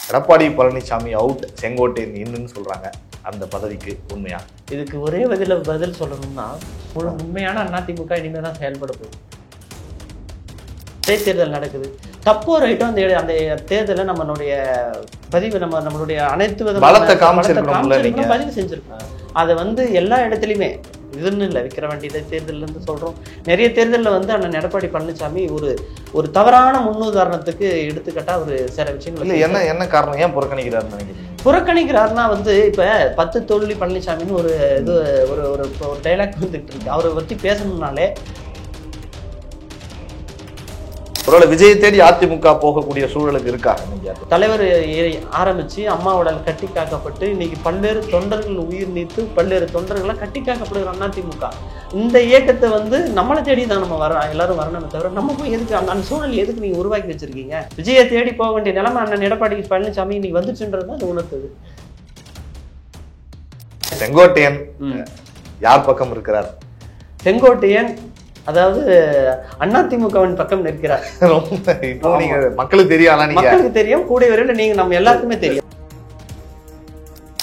Edappadi Palaniswami out, Sengottaiyan இன்னுன்னு சொல்றாங்க. அந்த பதவிக்கு உண்மையா? இதுக்கு ஒரே பதில் சொல்லணும்னா, உண்மையான அதிமுக இனிமேல் தான் செயல்பட போகுது. தேர்தல் நடக்குது, தப்போ ரைட்டோ அந்த தேர்தலில் நம்மளுடைய பதிவு நம்மளுடைய அனைத்து விதமான பதிவு செஞ்சிருக்கோம். அதை எல்லா இடத்துலையுமே இதுன்னு இல்லை, விக்கிரவாண்டி தேர்தலிருந்து சொல்கிறோம். நிறைய தேர்தலில் அண்ணன் எடப்பாடி பழனிசாமி ஒரு தவறான முன்னுதாரணத்துக்கு எடுத்துக்கிட்டா ஒரு சில விஷயங்கள் இல்லை. என்ன காரணம், ஏன் புறக்கணிக்கிறாருன்னு நினைக்கிறீங்க? புறக்கணிக்கிறாருன்னா இப்போ 10 தோல்வி பழனிசாமின்னு ஒரு இது ஒரு டைலாக் வந்துட்டு இருக்கு. அவரை பற்றி பேசணும்னாலே ஒருவேளை விஜயை தேடி அதிமுக போகக்கூடிய சூழலுக்கு இருக்கா? தலைவர் ஆரம்பிச்சு அம்மாவோட கட்டி காக்கப்பட்டு இன்னைக்கு பல்வேறு தொண்டர்கள் உயிர் நீத்து பல்வேறு தொண்டர்களை கட்டி காக்கப்படுகிற அதிமுக. இந்த இயக்கத்தை நம்மளை தேடி தான் நம்ம எல்லாரும் வரணுமே தவிர நம்ம போய் எதுக்கு அந்த சூழல் எதுக்கு நீங்க உருவாக்கி வச்சிருக்கீங்க? விஜயை தேடி போக வேண்டிய நிலைமை அண்ணன் எடப்பாடி பழனிசாமி இன்னைக்கு வந்துச்சுன்றது தான் அது உணர்த்துது. செங்கோட்டையன் யார் பக்கம் இருக்கிறார்? செங்கோட்டையன் அதாவது அதிமுகவின் பக்கம் நிற்கிறார். மக்களுக்கு தெரியும், மக்களுக்கு தெரியும், கூடிய வரையில் நீங்க நம்ம எல்லாருக்குமே தெரியும்.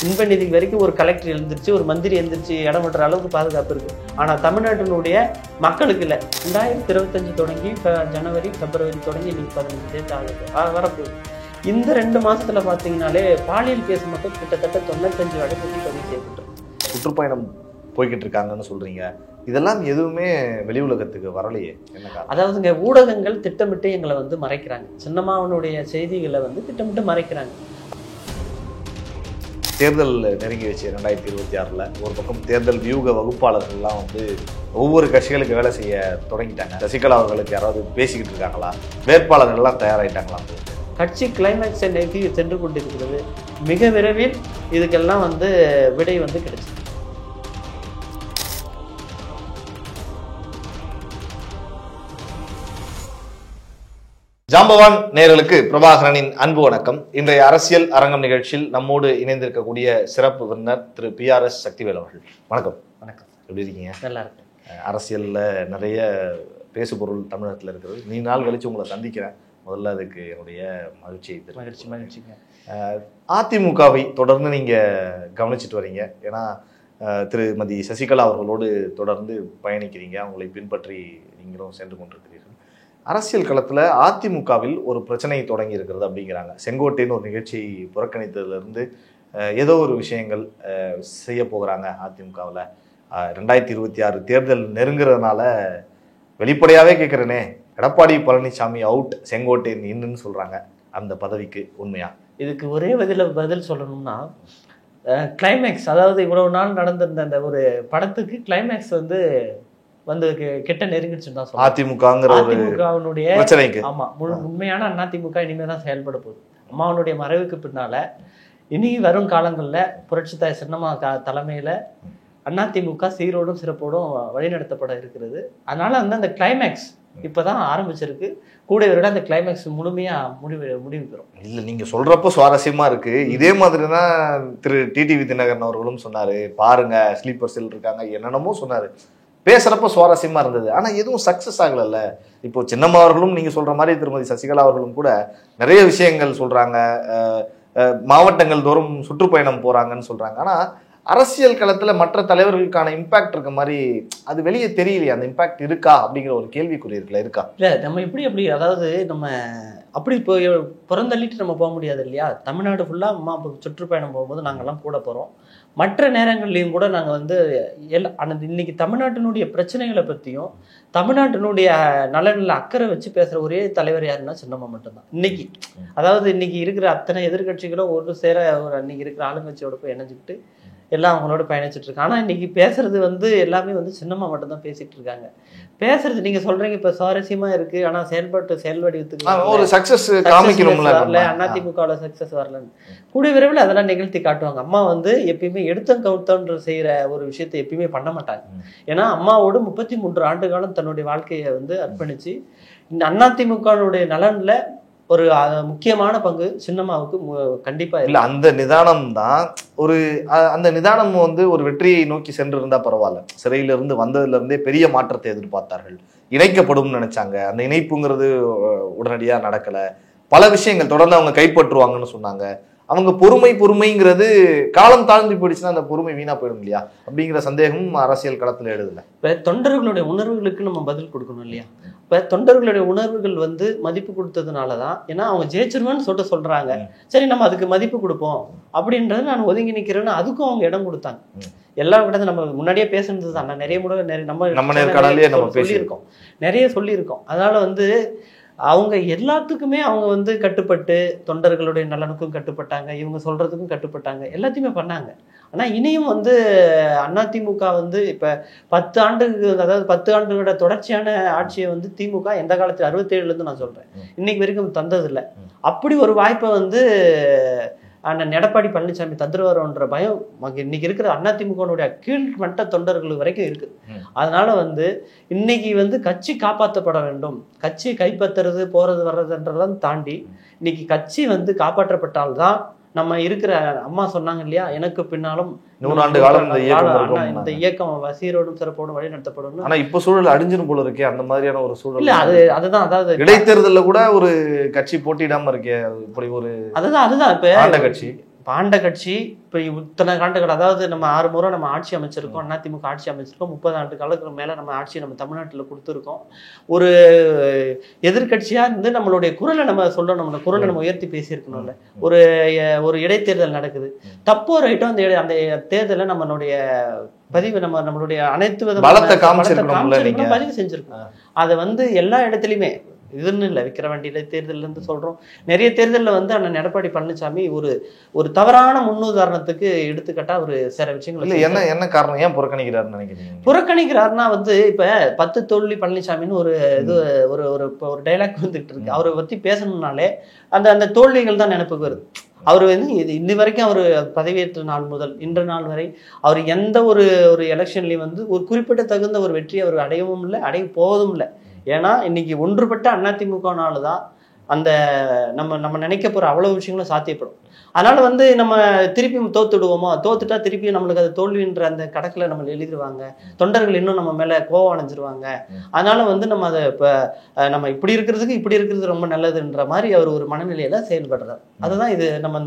இன்ப நிதி வரைக்கும் ஒரு கலெக்டர் எழுந்திருச்சு, ஒரு மந்திரி எழுந்திருச்சு இடம் விடுற அளவுக்கு பாதுகாப்பு இருக்கு. ஆனா தமிழ்நாட்டினுடைய மக்களுக்கு இல்லை. 2025 தொடங்கி ஜனவரி பிப்ரவரி தொடங்கி இன்னைக்கு 15 டேட் ஆகுது வரப்போகுது. இந்த 2 மாசத்துல பாத்தீங்கன்னாலே பாலியல் கேஸ் மட்டும் கிட்டத்தட்ட 95 வழக்கு பதிவு செய்யப்பட்டு சுற்றுப்பயணம் போய்கிட்டு இருக்காங்கன்னு சொல்றீங்க. இதெல்லாம் எதுவுமே வெளி உலகத்துக்கு வரலையே, என்ன காரணம்? அதாவதுங்க, ஊடகங்கள் திட்டமிட்டு எங்களை மறைக்கிறாங்க. சின்னம்மாவனுடைய செய்திகளை திட்டமிட்டு மறைக்கிறாங்க. தேர்தல் நெருங்கி வச்சு 2026ல் ஒரு பக்கம் தேர்தல் வியூக வகுப்பாளர்கள்லாம் ஒவ்வொரு கட்சிகளுக்கு வேலை செய்ய தொடங்கிட்டாங்க. சசிகலா அவர்களுக்கு யாராவது பேசிக்கிட்டு இருக்காங்களா? வேட்பாளர்கள்லாம் தயாராகிட்டாங்களா? கட்சி கிளைமேக்ஸை நோக்கி சென்று கொண்டிருக்கிறது. மிக விரைவில் இதுக்கெல்லாம் விடை கிடைச்சு. ஜாம்பவான் நேயர்களுக்கு பிரபாகரனின் அன்பு வணக்கம். இன்றைய அரசியல் அரங்கம் நிகழ்ச்சியில் நம்மோடு இணைந்திருக்கக்கூடிய சிறப்பு விருந்தினர் திரு PRS சக்திவேல் அவர்கள். வணக்கம். வணக்கம். எப்படி இருக்கீங்க? நல்லா இருக்கு. அரசியல்ல நிறைய பேசு பொருள் தமிழகத்தில் இருக்கிறது. நீ நாள் கழிச்சு உங்களை சந்திக்கிறேன். முதல்ல அதுக்கு என்னுடைய மகிழ்ச்சிங்க. அதிமுகவை தொடர்ந்து நீங்க கவனிச்சுட்டு வரீங்க. ஏன்னா திருமதி சசிகலா அவர்களோடு தொடர்ந்து பயணிக்கிறீங்க. அவங்களை பின்பற்றி நீங்களும் சென்று கொண்டிருக்கிறீர்கள். அரசியல் களத்தில் அதிமுகவில் ஒரு பிரச்சனை தொடங்கி இருக்கிறது அப்படிங்கிறாங்க. செங்கோட்டைன்னு ஒரு நிகழ்ச்சியை புறக்கணித்ததுலேருந்து ஏதோ ஒரு விஷயங்கள் செய்ய போகிறாங்க அதிமுகவில். 2026 தேர்தல் நெருங்குறதுனால வெளிப்படையாகவே கேட்குறேனே, எடப்பாடி பழனிசாமி அவுட், செங்கோட்டையன் இன்னுன்னு சொல்கிறாங்க. அந்த பதவிக்கு உண்மையா? இதுக்கு ஒரே பதில் சொல்லணும்னா, கிளைமேக்ஸ், அதாவது இவ்வளவு நாள் நடந்திருந்த அந்த ஒரு படத்துக்கு கிளைமேக்ஸ் கிட்ட நெருங்கிடுச்சுன்னு தான் சொல்லுவாங்க. அதிமுகவினுடைய பிரச்சனைக்கு. ஆமா, உண்மையான அதிமுக இனிமே தான் செயல்பட போகுது. அம்மாவனுடைய மறைவுக்கு பின்னால இனி வரும் காலங்கள்ல புரட்சித்தாய் சின்னம்மா தலைமையில அதிமுக சீரோடும் சிறப்போடும் வழிநடத்தப்பட இருக்கிறது. அதனால அந்த கிளைமேக்ஸ் இப்பதான் ஆரம்பிச்சிருக்கு. கூட விட அந்த கிளைமேக்ஸ் முழுமையா முடிவு பெறும். இல்ல, நீங்க சொல்றப்போ சுவாரஸ்யமா இருக்கு. இதே மாதிரிதான் திரு டிடிவி தினகரன் அவர்களும் சொன்னாரு. பாருங்க, ஸ்லீப்பர் செல் இருக்காங்க, என்னென்னமோ சொன்னாரு. பேசுறப்ப சுவாரஸ்யமா இருந்தது. ஆனா எதுவும் சக்சஸ் ஆகல. இப்போ சின்னம்மா அவர்களும் நீங்க சொல்ற மாதிரி திருமதி சசிகலா அவர்களும் கூட நிறைய விஷயங்கள் சொல்றாங்க. மாவட்டங்கள் தோறும் சுற்றுப்பயணம் போறாங்கன்னு சொல்றாங்க. ஆனா அரசியல் களத்துல மற்ற தலைவர்களுக்கான இம்பாக்ட் இருக்க மாதிரி அது வெளியே தெரியலையா? அந்த இம்பாக்ட் இருக்கா அப்படிங்கிற ஒரு கேள்விக்குறி இருக்கா? இல்ல, நம்ம அப்படி அதாவது நம்ம அப்படி புறந்தள்ளிட்டு நம்ம போக முடியாது இல்லையா? தமிழ்நாடு ஃபுல்லா அம்மா சுற்றுப்பயணம் போகும்போது நாங்கெல்லாம் கூட போறோம். மற்ற நேரங்கள்லையும் கூட நாங்கள் இன்னைக்கு தமிழ்நாட்டினுடைய பிரச்சனைகளை பற்றியும் தமிழ்நாட்டினுடைய நலனில் அக்கறை வச்சு பேசுகிற ஒரே தலைவர் யாருன்னா சின்னம்மா மட்டும்தான் இன்னைக்கு. அதாவது இன்னைக்கு இருக்கிற அத்தனை எதிர்கட்சிகளும் ஒரு சேர இன்னைக்கு இருக்கிற ஆளுங்கட்சியோட போய் இணைஞ்சிக்கிட்டு எல்லாம் அவங்களோட பயணிச்சுட்டு இருக்காங்க. ஆனால் இன்னைக்கு பேசுறது எல்லாமே சின்னம்மா மட்டும்தான் பேசிட்டு இருக்காங்க. பேசுறது நீங்க சொல்றீங்க இப்ப சுவாரஸ்யமா இருக்கு, ஆனா செயல் வடிவத்துக்கு ஒரு சக்சஸ் காமிக்கணும்ல. அதிமுகவுல சக்சஸ் வரலன்னு கூடிய விரைவில் அதெல்லாம் நிகழ்த்தி காட்டுவாங்க. அம்மா எப்பயுமே எடுத்தம் கவுத்தம்ன்ற செய்யற ஒரு விஷயத்தை எப்பயுமே பண்ண மாட்டாங்க. ஏன்னா அம்மாவோடு 33 ஆண்டு காலம் தன்னுடைய வாழ்க்கையை அர்ப்பணிச்சு இந்த அதிமுகவுடைய நலன்ல ஒரு முக்கியமான பங்கு சின்னம்மாவுக்கு கண்டிப்பா இல்ல. அந்த நிதானம் தான் அந்த நிதானம் ஒரு வெற்றியை நோக்கி சென்று இருந்தா பரவாயில்ல. சிறையிலிருந்து வந்ததுல இருந்தே பெரிய மாற்றத்தை எதிர்பார்த்தார்கள். இணைக்கப்படும் நினைச்சாங்க. அந்த இணைப்புங்கிறது உடனடியா நடக்கல. பல விஷயங்கள் தொடர்ந்து அவங்க கைப்பற்றுவாங்கன்னு சொன்னாங்க. அவங்க பொறுமைங்கிறது காலம் தாழ்ந்து போயிடுச்சுன்னா அந்த பொறுமை வீணா போயிடும் இல்லையா அப்படிங்கிற சந்தேகமும் அரசியல் களத்துல எழுதல. இப்ப தொண்டர்களுடைய உணர்வுகளுக்கு நம்ம பதில் கொடுக்கணும் இல்லையா? இப்ப தொண்டர்களுடைய உணர்வுகள் வந்து மதிப்பு கொடுத்ததுனாலதான், ஏன்னா அவங்க ஜெயிச்சிருவான்னு சொல்றாங்க, சரி நம்ம அதுக்கு மதிப்பு கொடுப்போம் அப்படின்றது நான் ஒதுங்கி நிக்கிறேன்னு அதுக்கும் அவங்க இடம் கொடுத்தாங்க. எல்லா இடத்துல நம்ம முன்னாடியே பேசுனது தான், நான் நிறைய முறை நம்ம சொல்லியிருக்கோம், நிறைய சொல்லியிருக்கோம். அதனால வந்து அவங்க எல்லாத்துக்குமே அவங்க வந்து கட்டுப்பட்டு, தொண்டர்களுடைய நலனுக்கும் கட்டுப்பட்டாங்க, இவங்க சொல்றதுக்கும் கட்டுப்பட்டாங்க, எல்லாத்தையுமே பண்ணாங்க. ஆனா இனியும் வந்து அதிமுக வந்து இப்ப 10 ஆண்டுக்கு, அதாவது 10 ஆண்டுகளோட தொடர்ச்சியான ஆட்சியை வந்து திமுக எந்த காலத்துல 67ல இருந்து நான் சொல்றேன் இன்னைக்கு வரைக்கும் தந்தது இல்லை. அப்படி ஒரு வாய்ப்பை வந்து அண்ணன் எடப்பாடி பழனிசாமி தந்துருவாரோன்ற பயம் இன்னைக்கு இருக்கிற அதிமுகனுடைய கீழ்மட்ட தொண்டர்கள் வரைக்கும் இருக்கு. அதனால வந்து இன்னைக்கு வந்து கட்சி காப்பாற்றப்பட வேண்டும், கட்சியை கைப்பற்றுறது போறது வர்றதுன்றதெல்லாம் தாண்டி இன்னைக்கு கட்சி வந்து காப்பாற்றப்பட்டால்தான் நம்ம இருக்கிற, அம்மா சொன்னாங்க இல்லையா, எனக்கு பின்னாலும் 100 ஆண்டு காலம் இந்த இயக்கம் சீரோடும் சிறப்போடும் வழி நடத்தப்படும். ஆனா இப்ப சூழல் அழிஞ்சிரும் போல இருக்கே, அந்த மாதிரியான ஒரு சூழல் இல்ல. அதுதான் அதாவது இடைத்தேர்தல்ல கூட ஒரு கட்சி போட்டியிடாம இருக்கே, இப்படி ஒரு அதுதான் இப்ப ஆண்ட கட்சி இப்ப இத்தனை ஆண்டுகள், அதாவது நம்ம 6 முறை நம்ம ஆட்சி அமைச்சிருக்கோம், அதிமுக ஆட்சி அமைச்சிருக்கோம், 30 ஆண்டு காலத்துக்கு மேல நம்ம ஆட்சியை நம்ம தமிழ்நாட்டில் கொடுத்துருக்கோம். ஒரு எதிர்கட்சியா இருந்து நம்மளுடைய குரலை நம்ம சொல்லணும், நம்ம குரலை நம்ம உயர்த்தி பேசியிருக்கணும்ல. ஒரு இடைத்தேர்தல் நடக்குது, தப்போ ரைட்டோ அந்த தேர்தலை நம்மளுடைய பதிவு நம்மளுடைய அனைத்து விதமான பதிவு செஞ்சிருக்கோம். அதை வந்து எல்லா இடத்துலையுமே இதுன்னு இல்லை, விக்கிரவாண்டி இடைத்தேர்தல் இருந்து சொல்றோம், நிறைய தேர்தலில் வந்து அண்ணன் எடப்பாடி பழனிசாமி ஒரு தவறான முன்னுதாரணத்துக்கு எடுத்துக்கிட்டா ஒரு சில விஷயங்கள் என்ன காரணம், ஏன் புறக்கணிக்கிறாருன்னு நினைக்கிறீங்க? புறக்கணிக்கிறாருன்னா வந்து இப்ப 10 தோல்வி பழனிசாமின்னு ஒரு இது ஒரு டைலாக் வந்துட்டு இருக்கு. அவரை பத்தி பேசணும்னாலே அந்த தோல்விகள் தான் நினைப்புக்கு வருது. அவர் வந்து இன்னி வரைக்கும் அவர் பதவியேற்ற நாள் முதல் இன்று நாள் வரை அவர் எந்த ஒரு எலெக்ஷன்லையும் வந்து ஒரு குறிப்பிட்ட தகுந்த ஒரு வெற்றியை அவர் அடையவும் இல்லை, அடைய போவதும் இல்லை. ஏன்னா இன்னைக்கு ஒன்றுபட்ட அதிமுகனாலதான் அந்த நம்ம நினைக்க போற அவ்வளவு விஷயங்களும் சாத்தியப்படும். அதனால வந்து நம்ம திருப்பி தோத்துடுவோமா, தோத்துட்டா திருப்பி நம்மளுக்கு அது தோல்வின்ற அந்த கணக்குல நம்ம எழுதிடுவாங்க, தொண்டர்கள் இன்னும் நம்ம மேல கோவம் அடைஞ்சிருவாங்க. அதனால வந்து நம்ம அதை இப்ப நம்ம இப்படி இருக்கிறது ரொம்ப நல்லதுன்ற மாதிரி அவர் ஒரு மனநிலையில செயல்படுறாரு. அதுதான் இது நம்ம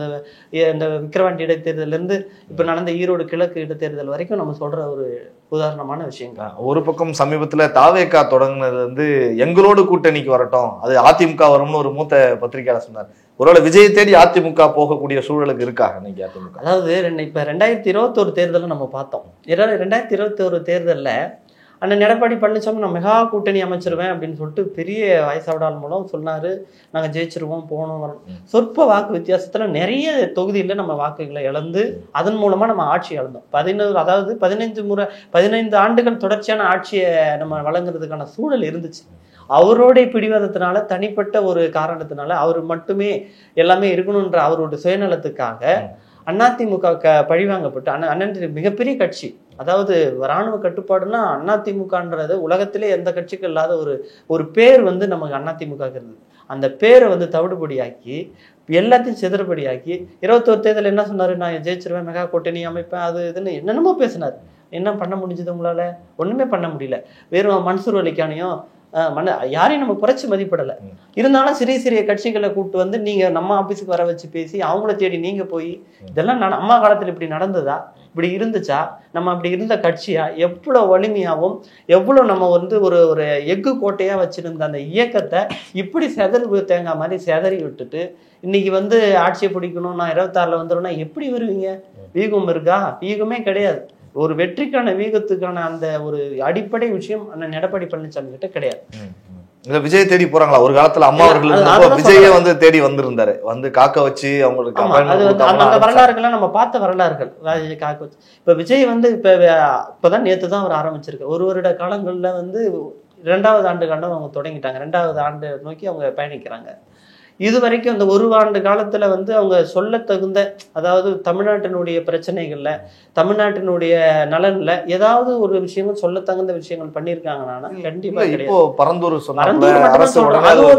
இந்த விக்கிரவாண்டி இடைத்தேர்தல இருந்து இப்ப நடந்த ஈரோடு கிழக்கு இடைத்தேர்தல் வரைக்கும் நம்ம சொல்ற ஒரு உதாரணமான விஷயங்கள். ஒரு பக்கம் சமீபத்துல தாவேகா தொடங்கினது வந்து எங்களோடு கூட்டணிக்கு வரட்டும், அது அதிமுக வரும்னு ஒரு மூத்த பத்திரிகையாளர் சொன்னார். ஒருவேளை விஜய் தேடி அதிமுக போகக்கூடிய சூழலுக்கு இருக்கா இன்னைக்கு அதிமுக? அதாவது இப்ப 2021 தேர்தலை நம்ம பார்த்தோம். 2021 தேர்தல்ல அண்ணன் எடப்பாடி பழனிசாமி நான் மெகா கூட்டணி அமைச்சிருவேன் அப்படின்னு சொல்லிட்டு பெரிய வாய்ஸாவடால் மூலம் சொன்னாரு, நாங்க ஜெயிச்சிருவோம் போனோம் வரணும். சொற்ப வாக்கு வித்தியாசத்துல நிறைய தொகுதியில நம்ம வாக்குகளை இழந்து அதன் மூலமா நம்ம ஆட்சி இழந்தோம். 15 ஆண்டுகள் தொடர்ச்சியான ஆட்சியை நம்ம வழங்குறதுக்கான சூழல் இருந்துச்சு. அவருடைய பிடிவாதத்தினால, தனிப்பட்ட ஒரு காரணத்தினால, அவர் மட்டுமே எல்லாமே இருக்கணும்ன்ற அவருடைய சுயநலத்துக்காக அதிமுக பழிவாங்கப்பட்டு அண்ணன் மிகப்பெரிய கட்சி, அதாவது இராணுவ கட்டுப்பாடுன்னா அதிமுகன்றது உலகத்திலே எந்த கட்சிக்கும் இல்லாத ஒரு பேர் வந்து நமக்கு அதிமுக இருந்தது. அந்த பேரை வந்து தவிடுபடியாக்கி எல்லாத்தையும் சிதறபடியாக்கி 21 தேர்தல் என்ன சொன்னாரு, நான் ஜெயிச்சிருவேன், மெகா கூட்டணி அமைப்பேன், அது இதுன்னு என்னென்னமோ பேசினார். என்ன பண்ண முடிஞ்சது உங்களால? ஒண்ணுமே பண்ண முடியல. வெறும் மன்சூர் அலிகானையும் யாரையும் நம்ம குறைச்சி மதிப்பிடலை. இருந்தாலும் சிறிய கட்சிகளை கூப்பிட்டு வந்து நீங்க நம்ம ஆபீஸுக்கு வர வச்சு பேசி அவங்கள தேடி நீங்க போய் இதெல்லாம் அம்மா காலத்துல இப்படி நடந்ததா, இப்படி இருந்துச்சா, நம்ம அப்படி இருந்த கட்சியா, எவ்வளவு வலிமையாவும் எவ்வளவு நம்ம வந்து ஒரு எஃகு கோட்டையா வச்சிருந்த அந்த இயக்கத்தை இப்படி தேங்காய் மாதிரி செதறி விட்டுட்டு இன்னைக்கு வந்து ஆட்சியை பிடிக்கணும், நான் 26ல வந்துடும்னா எப்படி வருவீங்க? வீகம் இருக்கா? வீகமே கிடையாது. ஒரு வெற்றிக்கான வீகத்துக்கான அந்த ஒரு அடிப்படை விஷயம் அண்ணன் எடப்பாடி பழனிசாமி கிட்ட கிடையாது. விஜய் தேடி போறாங்களா? ஒரு காலத்துல அம்மா அவர்கள் விஜய வந்து தேடி வந்திருந்தாரு, வந்து காக்க வச்சு அவங்களுக்கு அந்த வரலாறுகள்லாம் நம்ம பார்த்த வரலாறுகள். காக்க வச்சு இப்ப விஜய் வந்து இப்பதான் நேத்துதான் அவர் ஆரம்பிச்சிருக்கு. ஒரு வருட காலங்கள்ல வந்து 2வது ஆண்டு காலம் அவங்க தொடங்கிட்டாங்க, 2வது ஆண்டு நோக்கி அவங்க பயணிக்கிறாங்க. இது வரைக்கும் அந்த ஒரு ஆண்டு காலத்துல வந்து அவங்க சொல்ல தகுந்த, அதாவது தமிழ்நாட்டினுடைய பிரச்சனைகள்ல, தமிழ்நாட்டினுடைய நலன்ல ஏதாவது ஒரு விஷயங்கள் சொல்ல தகுந்த விஷயங்கள் பண்ணிருக்காங்கன்னா கண்டிப்பா இப்போ பரந்தூர்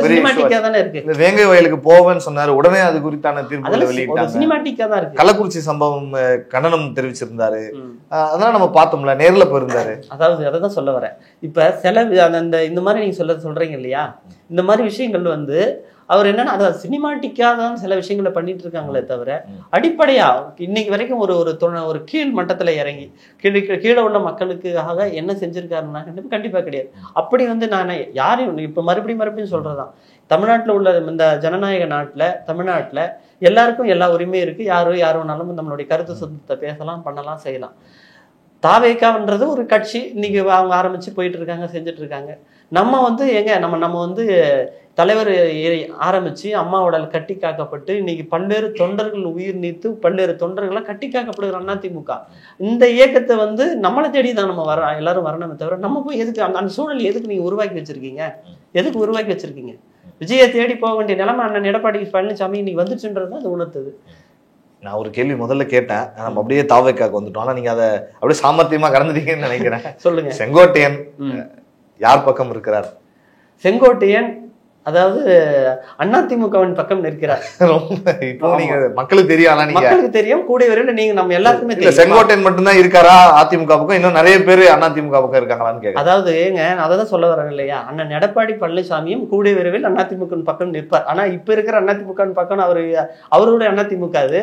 சினிமாட்டிக்கா தானே இருக்கு. வேங்கை வயலுக்கு போவேன்னு சொன்னாரு, உடனே அது குறித்தான தீர்ப்பு வெளியிட்டாங்க. சினிமாட்டிக்கா தான் இருக்கு. கள்ளக்குறிச்சி சம்பவம் கண்டனம் தெரிவிச்சிருந்தாரு, அதெல்லாம் நம்ம பார்த்தோம்ல, நேர்ல போயிருந்தாரு. அதாவது அதான் சொல்ல வரேன். இப்ப சில இந்த மாதிரி நீங்க சொல்றீங்க இல்லையா, இந்த மாதிரி விஷயங்கள் வந்து அவர் என்னன்னா அதை சினிமாட்டிக்காக தான் சில விஷயங்களை பண்ணிட்டு இருக்காங்களே தவிர அடிப்படையா இன்னைக்கு வரைக்கும் ஒரு கீழ் மட்டத்துல இறங்கி கீழே உள்ள மக்களுக்காக என்ன செஞ்சிருக்காருன்னா கண்டிப்பா கிடையாது. அப்படி வந்து நான் யாரையும் இப்ப மறுபடியும் சொல்றதான், தமிழ்நாட்டுல உள்ள இந்த ஜனநாயக நாட்டுல தமிழ்நாட்டுல எல்லாருக்கும் எல்லா உரிமையும் இருக்கு. யாரோனாலும் நம்மளுடைய கருத்து சுத்தத்தை பேசலாம், பண்ணலாம், செய்யலாம். தாவேக்கான்றது ஒரு கட்சி இன்னைக்கு அவங்க ஆரம்பிச்சு போயிட்டு இருக்காங்க, செஞ்சுட்டு இருக்காங்க. நம்ம வந்து நம்ம வந்து தலைவர் ஆரம்பிச்சு அம்மாவோட கட்டி காக்கப்பட்டு இன்னைக்கு பல்வேறு தொண்டர்கள் உயிர் நீத்து பல்வேறு தொண்டர்களா கட்டி காக்கப்படுகிற அதிமுக இந்த இயக்கத்தை வந்து நம்மளை தேடி தான் நம்ம எல்லாரும் வரணுமே தவிர நம்ம போய் எதுக்கு அந்த சூழல் எதுக்கு நீங்க உருவாக்கி வச்சிருக்கீங்க? விஜயை தேடி போக வேண்டிய நிலைமை அண்ணன் எடப்பாடி பழனிசாமி இன்னைக்கு வந்துச்சுன்றது அது உணர்த்துது. நான் ஒரு கேள்வி முதல்ல கேட்டேன், நம்ம அப்படியே தாவேக்காக்கு வந்துட்டோம். ஆனா நீங்க அதை அப்படியே சாமர்த்தியமா கடந்துட்டீங்கன்னு நினைக்கிறேன். சொல்லுங்க. செங்கோட்டையன் யார் பக்கம் இருக்கிறார்? செங்கோட்டையன் அதாவது அதிமுகவின் பக்கம் நிற்கிறார். ரொம்ப இப்போ நீங்க மக்களுக்கு தெரியும், மக்களுக்கு தெரியும், கூடிய விரைவில் நீங்க நம்ம எல்லாருக்குமே தெரியும். செங்கோட்டையன் மட்டும்தான் இருக்காரா அதிமுக பக்கம்? இன்னும் நிறைய பேர் அதிமுக பக்கம் இருக்காங்களான்னு கேட்க. அதாவது அதான் சொல்ல வரேன் இல்லையா, அண்ணன் எடப்பாடி பழனிசாமியும் கூடிய விரைவில் அதிமுக பக்கம் நிற்பார். ஆனா இப்ப இருக்கிற அதிமுக பக்கம் அவருடைய அதிமுக அது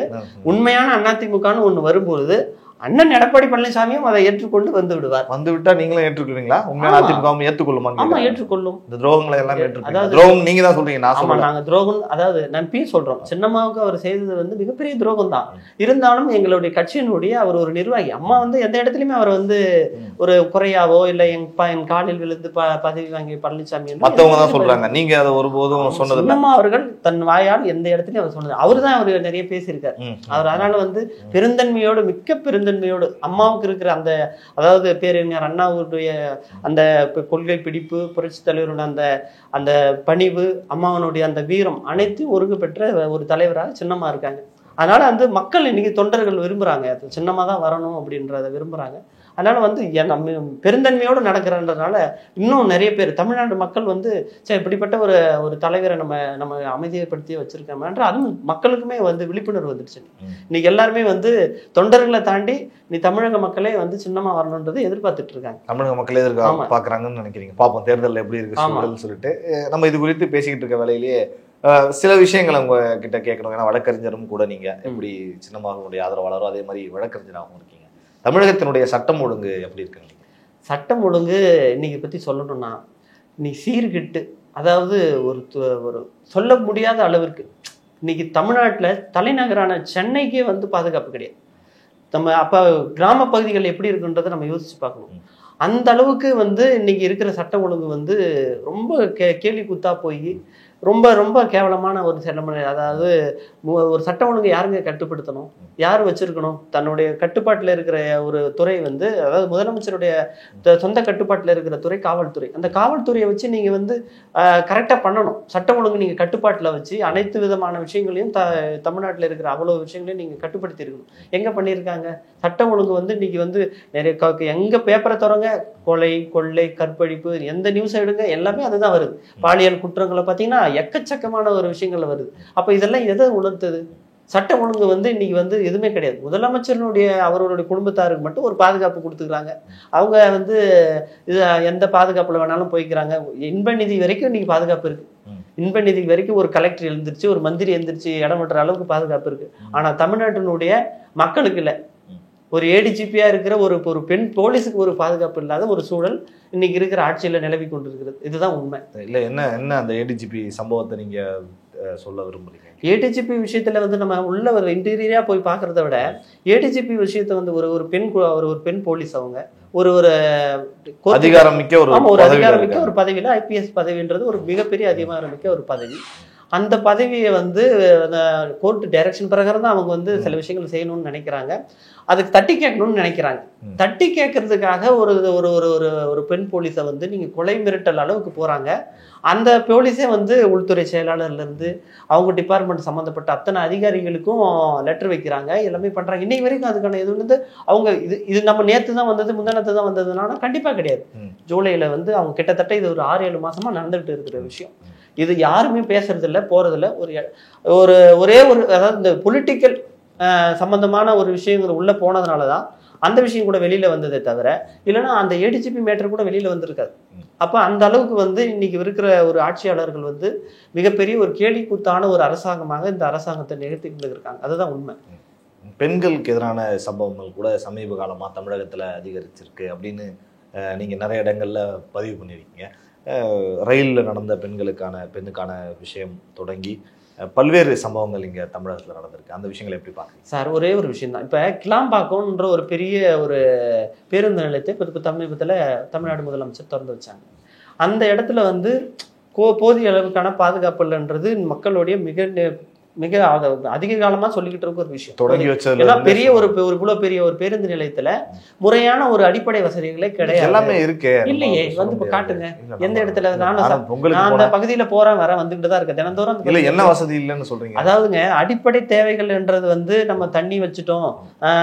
உண்மையான அதிமுகன்னு ஒண்ணு வரும்போது அண்ணன் எடப்பாடி பழனிசாமியும் அதை ஏற்றுக்கொண்டு வந்து விடுவார். வந்து விட்டா நீங்களும் ஏற்றுக்கொள்வீங்களா? உண்மையான அதிமுகவும் ஏற்றுக்கொள்ளுமா? ஆமா, ஏற்றுக்கொள்ளும். இந்த துரோகங்களை எல்லாம் துரோகம் நீங்க தான் சொல்றீங்க, நான் சொல்றேன். நாங்க துரோகம் அதாவது நான் சொல்றோம், சின்னம்மாவுக்கு அவர் செய்தது வந்து மிகப்பெரிய துரோகம் தான். இருந்தாலும் எங்களுடைய கட்சியினுடைய அவர் ஒரு நிர்வாகி. அம்மா வந்து எந்த இடத்துலயுமே அவர் வந்து ஒரு குறையாவோ இல்ல என் காலில் விழுந்து பதவி வாங்கி பழனிசாமி மத்தவங்க தான் சொல்றாங்க, நீங்க அதை ஒருபோதும் சொன்னது. சின்னம்மா அவர்கள் தன் வாயால் எந்த இடத்துலயும் அவர் சொன்னது. அவரு தான் அவர் நிறைய பேசியிருக்காரு. அவர் அதனால வந்து பெருந்தன்மையோடு மிக்க பெருந்தன்மையோடு அம்மாவுக்கு இருக்கிற அந்த அதாவது பேரறிஞர் அண்ணாவுடைய அந்த கொள்கை பிடிப்பு, புரட்சி தலைவருடைய அந்த பணிவு, அம்மாவனுடைய அந்த வீரம் அனைத்தையும் ஒருங்கு பெற்ற ஒரு தலைவராக சின்னம்மா இருக்காங்க. அதனால வந்து மக்கள் இன்னைக்கு தொண்டர்கள் விரும்புறாங்க, சின்னமா தான் வரணும் அப்படின்றத விரும்புறாங்க. அதனால வந்து நம்ம பெருந்தன்மையோடு நடக்கிறன்றதுனால இன்னும் நிறைய பேர் தமிழ்நாடு மக்கள் வந்து சரி இப்படிப்பட்ட ஒரு தலைவரை நம்ம அமைதியைப்படுத்தி வச்சிருக்கோம்ன்ற அதுவும் மக்களுக்குமே வந்து விழிப்புணர்வு வந்துடுச்சு. இன்னைக்கு எல்லாருமே வந்து தொண்டர்களை தாண்டி நீ தமிழக மக்களே வந்து சின்னமா வரணுன்றது எதிர்பார்த்துட்டு இருக்காங்க. தமிழக மக்களே பாக்குறாங்கன்னு நினைக்கிறீங்க? பாப்போம் தேர்தல் எப்படி இருக்கு சொல்லிட்டு நம்ம இது குறித்து பேசிக்கிட்டு இருக்க வேலையிலேயே சில விஷயங்கள் உங்க கிட்ட கேட்கணும். ஏன்னா வழக்கறிஞரும் கூட, நீங்க எப்படி சின்னமாகனுடைய ஆதரவாளரோ அதே மாதிரி வழக்கறிஞராகவும் இருக்கீங்க. தமிழகத்தினுடைய சட்டம் ஒழுங்கு எப்படி இருக்கு? சட்டம் ஒழுங்கு இன்னைக்கு பத்தி சொல்லணும்னா நீ சீர்கிட்டு, அதாவது ஒரு சொல்ல முடியாத அளவிற்கு இன்னைக்கு தமிழ்நாட்டுல தலைநகரான சென்னைக்கே வந்து பாதுகாப்பு கிடையாது. நம்ம அப்ப கிராம பகுதிகள் எப்படி இருக்குன்றதை நம்ம யோசிச்சு பார்க்கணும். அந்த அளவுக்கு வந்து இன்னைக்கு இருக்கிற சட்டம் ஒழுங்கு வந்து ரொம்ப கேள்வி குத்தா போய் ரொம்ப ரொம்ப கேவலமான ஒரு செயல்முறை. அதாவது ஒரு சட்டம் ஒழுங்கு யாருங்க கட்டுப்படுத்தணும், யார் வச்சிருக்கணும்? தன்னுடைய கட்டுப்பாட்டில் இருக்கிற ஒரு துறை வந்து, அதாவது முதலமைச்சருடைய சொந்த கட்டுப்பாட்டில் இருக்கிற துறை காவல்துறை. அந்த காவல்துறையை வச்சு நீங்க வந்து கரெக்டாக பண்ணணும். சட்டம் ஒழுங்கு நீங்க கட்டுப்பாட்டில் வச்சு அனைத்து விதமான விஷயங்களையும் தமிழ்நாட்டில் இருக்கிற அவ்வளவு விஷயங்களையும் நீங்க கட்டுப்படுத்தி இருக்கணும். எங்க பண்ணியிருக்காங்க? சட்டம் ஒழுங்கு வந்து இன்னைக்கு வந்து நிறைய எங்க பேப்பரை தொடங்க கொலை, கொள்ளை, கற்பழிப்பு, எந்த நியூஸ் எடுங்க எல்லாமே அதுதான் வருது. பாலியல் குற்றங்களை பார்த்தீங்கன்னா எக்கச்சக்கமான ஒரு விஷயங்கள்ல வருது. அப்ப இதெல்லாம் எதை உணர்த்துது? சட்டம் ஒழுங்கு வந்து இன்னைக்கு வந்து எதுவுமே கிடையாது. முதலமைச்சருடைய அவர்களுடைய குடும்பத்தாருக்கு மட்டும் ஒரு பாதுகாப்பு கொடுத்துக்கிறாங்க. அவங்க வந்து இது எந்த பாதுகாப்புல வேணாலும் போய்க்கிறாங்க. இன்ப நிதி வரைக்கும் இன்னைக்கு பாதுகாப்பு இருக்கு. இன்ப நிதி வரைக்கும் ஒரு கலெக்டர் எழுந்திருச்சு, ஒரு மந்திரி எழுந்திருச்சு இடம் விட்டுற அளவுக்கு பாதுகாப்பு இருக்கு. ஆனா தமிழ்நாட்டினுடைய மக்களுக்கு இல்லை. ஒரு ஏடிஜிபியா இருக்கிற ஒரு பெண் போலீஸுக்கு ஒரு பாதுகாப்பு இல்லாத ஒரு சூழல் இன்னைக்கு இருக்கிற ஆட்சியில நிலவி கொண்டிருக்கிறது. இதுதான் உண்மை. இல்ல என்ன அந்த ஏடிஜிபி சம்பவத்தை நீங்க சொல்ல விரும்புறீங்க? ஏடிஜிபி விஷயத்துல வந்து நம்ம உள்ள ஒரு இன்டீரியரா போய் பாக்குறத விட ஏடிஜிபி விஷயத்த வந்து ஒரு பெண் போலீஸ், அவங்க ஒரு அதிகாரமிக்க ஒரு பதவியில ஐபிஎஸ் பதவின்றது ஒரு மிகப்பெரிய அதிகாரமிக்க ஒரு பதவி. அந்த பதவியை வந்து கோர்ட் டைரக்ஷன் பிரகாரம் தான் அவங்க வந்து சில விஷயங்கள் செய்யணும்னு நினைக்கிறாங்க. அதுக்கு தட்டி கேட்கணும்னு நினைக்கிறாங்க. தட்டி கேட்கறதுக்காக ஒரு பெண் போலீஸை வந்து நீங்க கொலை மிரட்டல் அளவுக்கு போறாங்க. அந்த போலீஸே வந்து உள்துறை செயலாளர்ல இருந்து அவங்க டிபார்ட்மெண்ட் சம்பந்தப்பட்ட அத்தனை அதிகாரிகளுக்கும் லெட்டர் வைக்கிறாங்க, எல்லாமே பண்றாங்க. இன்னைக்கு வரைக்கும் அதுக்கான இது வந்து அவங்க இது நம்ம நேற்று தான் வந்தது, முந்தானத்து தான் வந்ததுனால கண்டிப்பா கிடையாது. ஜூலைல வந்து அவங்க கிட்டத்தட்ட இது ஒரு 6-7 மாசமா நடந்துகிட்டு இருக்கிற விஷயம். இது யாருமே பேசுறது இல்லை, போறது இல்லை. ஒரே அதாவது இந்த பொலிட்டிக்கல் சம்பந்தமான ஒரு விஷயங்கள் உள்ள போனதுனாலதான் அந்த விஷயம் கூட வெளியில வந்ததே தவிர, இல்லைன்னா அந்த ஏடிஜிபி மேட்டர் கூட வெளியில வந்திருக்காது. அப்ப அந்த அளவுக்கு வந்து இன்னைக்கு இருக்கிற ஒரு ஆட்சியாளர்கள் வந்து மிகப்பெரிய ஒரு கேலி கூத்தான ஒரு அரசாங்கமாக இந்த அரசாங்கத்தை நிகழ்த்திக்கிட்டு இருக்காங்க. அதுதான் உண்மை. பெண்களுக்கு எதிரான சம்பவங்கள் கூட சமீப காலமாக தமிழகத்தில் அதிகரிச்சிருக்கு அப்படின்னு நீங்கள் நிறைய இடங்களில் பதிவு பண்ணியிருக்கீங்க. ரயிலில் நடந்த பெண்ணுக்கான விஷயம் தொடங்கி பல்வேறு சம்பவங்கள் இங்கே தமிழகத்தில் நடந்திருக்கு. அந்த விஷயங்களை எப்படி பார்க்குறீங்க சார்? ஒரே ஒரு விஷயம் தான். இப்போ கிளாம்பாக்கம்ன்ற ஒரு பெரிய ஒரு பேருந்து நிலையத்தை இப்போ சமீபத்தில் தமிழ்நாடு முதலமைச்சர் திறந்து வச்சாங்க. அந்த இடத்துல வந்து போதிய அளவுக்கான பாதுகாப்பு இல்லைன்றது மக்களுடைய மிக அதிக காலமா சொல்லிக்கிட்டு இருக்க ஒரு விஷயம். தொடங்கி வச்சது பெரிய ஒரு இவ்வளவு பெரிய ஒரு பேருந்து நிலையத்துல முறையான ஒரு அடிப்படை வசதிகளே கிடையாது. எல்லாமே இருக்கு இல்லையே, வந்து இப்ப காட்டுங்க எந்த இடத்துல. நான் அந்த பகுதியில போறேன் வர வந்துகிட்டு தான் இருக்கு தினந்தோறும். இல்ல என்ன வசதி இல்லைன்னு சொல்றீங்க? அதாவதுங்க, அடிப்படை தேவைகள்ன்றது வந்து நம்ம தண்ணி வச்சுட்டோம்,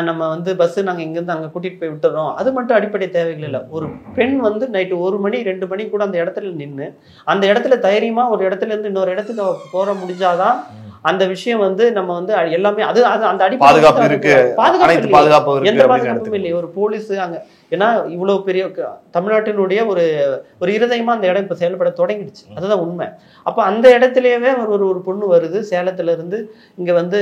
நம்ம வந்து பஸ் நாங்க இங்க இருந்து அங்க கூட்டிட்டு போய் விட்டுறோம், அது மட்டும் அடிப்படை தேவைகள் இல்லை. ஒரு பெண் வந்து நைட்டு 1 மணி 2 மணி கூட அந்த இடத்துல நின்று அந்த இடத்துல தைரியமா ஒரு இடத்துல இருந்து இன்னொரு இடத்துக்கு போற முடிஞ்சாதான் அந்த விஷயம் வந்து நம்ம வந்து எல்லாமே அது அந்த அடிப்படை பாதுகாப்பு இருக்கு. எந்த பாதுகாப்பும் இல்லை. ஒரு போலீஸ் அங்க, ஏன்னா இவ்வளவு பெரிய தமிழ்நாட்டினுடைய ஒரு இருதயமா அந்த இடம் இப்ப செயல்பட தொடங்கிடுச்சு. அதுதான் உண்மை. அப்ப அந்த இடத்துலயே ஒரு பொண்ணு வருது, சேலத்துல இருந்து இங்க வந்து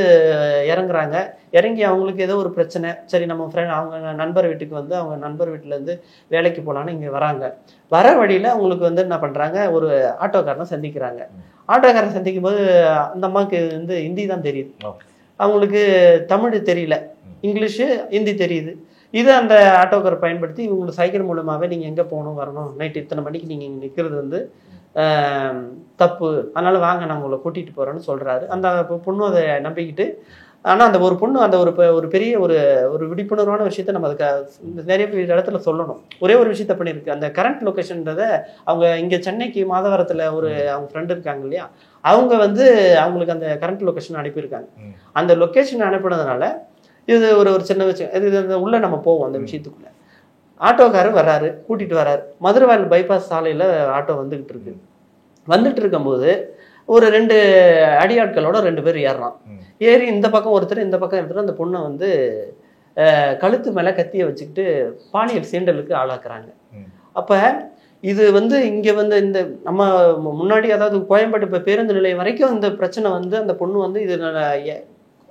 இறங்குறாங்க. இறங்கி அவங்களுக்கு ஏதோ ஒரு பிரச்சனை, சரி நம்ம ஃப்ரெண்ட் அவங்க நண்பர் வீட்டுக்கு வந்து அவங்க நண்பர் வீட்டுல இருந்து வேலைக்கு போலான்னு இங்க வராங்க. வர வழியில அவங்களுக்கு வந்து என்ன பண்றாங்க, ஒரு ஆட்டோக்காரனை சந்திக்கிறாங்க. ஆட்டோக்காரனை சந்திக்கும் போது அந்த அம்மாவுக்கு வந்து ஹிந்தி தான் தெரியுது, அவங்களுக்கு தமிழ் தெரியல, இங்கிலீஷு ஹிந்தி தெரியுது. இது அந்த ஆட்டோக்காரர் பயன்படுத்தி இவங்களுக்கு சைக்கிள் மூலமாவே நீங்க எங்க போகணும் வரணும், நைட்டு இத்தனை மணிக்கு நீங்க இங்க நிக்கிறது வந்து தப்பு, அதனால வாங்க நான் உங்களை கூட்டிட்டு போறேன்னு சொல்றாரு. அந்த பொண்ணு அதை நம்பிக்கிட்டு, ஆனா அந்த ஒரு பொண்ணு அந்த ஒரு பெரிய ஒரு விழிப்புணர்வான விஷயத்த நம்ம அதுக்கு நிறைய இடத்துல சொல்லணும். ஒரே ஒரு விஷயத்த பண்ணியிருக்கு. அந்த கரண்ட் லொக்கேஷன்றத அவங்க இங்க சென்னைக்கு மாதவரத்துல அவங்க ஃப்ரெண்ட் இருக்காங்க இல்லையா, அவங்க வந்து அவங்களுக்கு அந்த கரண்ட் லொக்கேஷன் அனுப்பியிருக்காங்க. அந்த லொக்கேஷன் அனுப்பினதுனால இது ஒரு சின்ன விஷயம். இது உள்ள நம்ம போவோம் அந்த விஷயத்துக்குள்ள. ஆட்டோக்காரர் வர்றாரு, கூட்டிட்டு வர்றாரு. மதுரவாயல் பைபாஸ் சாலையில ஆட்டோ வந்துகிட்டு இருக்கு. வந்துட்டு இருக்கும்போது ஒரு 2 அடியாட்களோட 2 பேர் ஏறுறான். ஏறி இந்த பக்கம் ஒருத்தர் இந்த பக்கம் ஒருத்தர் அந்த பொண்ணை வந்து கழுத்து மேல கத்திய வச்சுக்கிட்டு பாலியல் சீண்டலுக்கு ஆளாக்குறாங்க. அப்ப இது வந்து இங்க வந்து இந்த நம்ம முன்னாடி, அதாவது கோயம்பேடு இப்ப பேருந்து நிலையம் வரைக்கும் இந்த பிரச்சனை வந்து அந்த பொண்ணு வந்து இது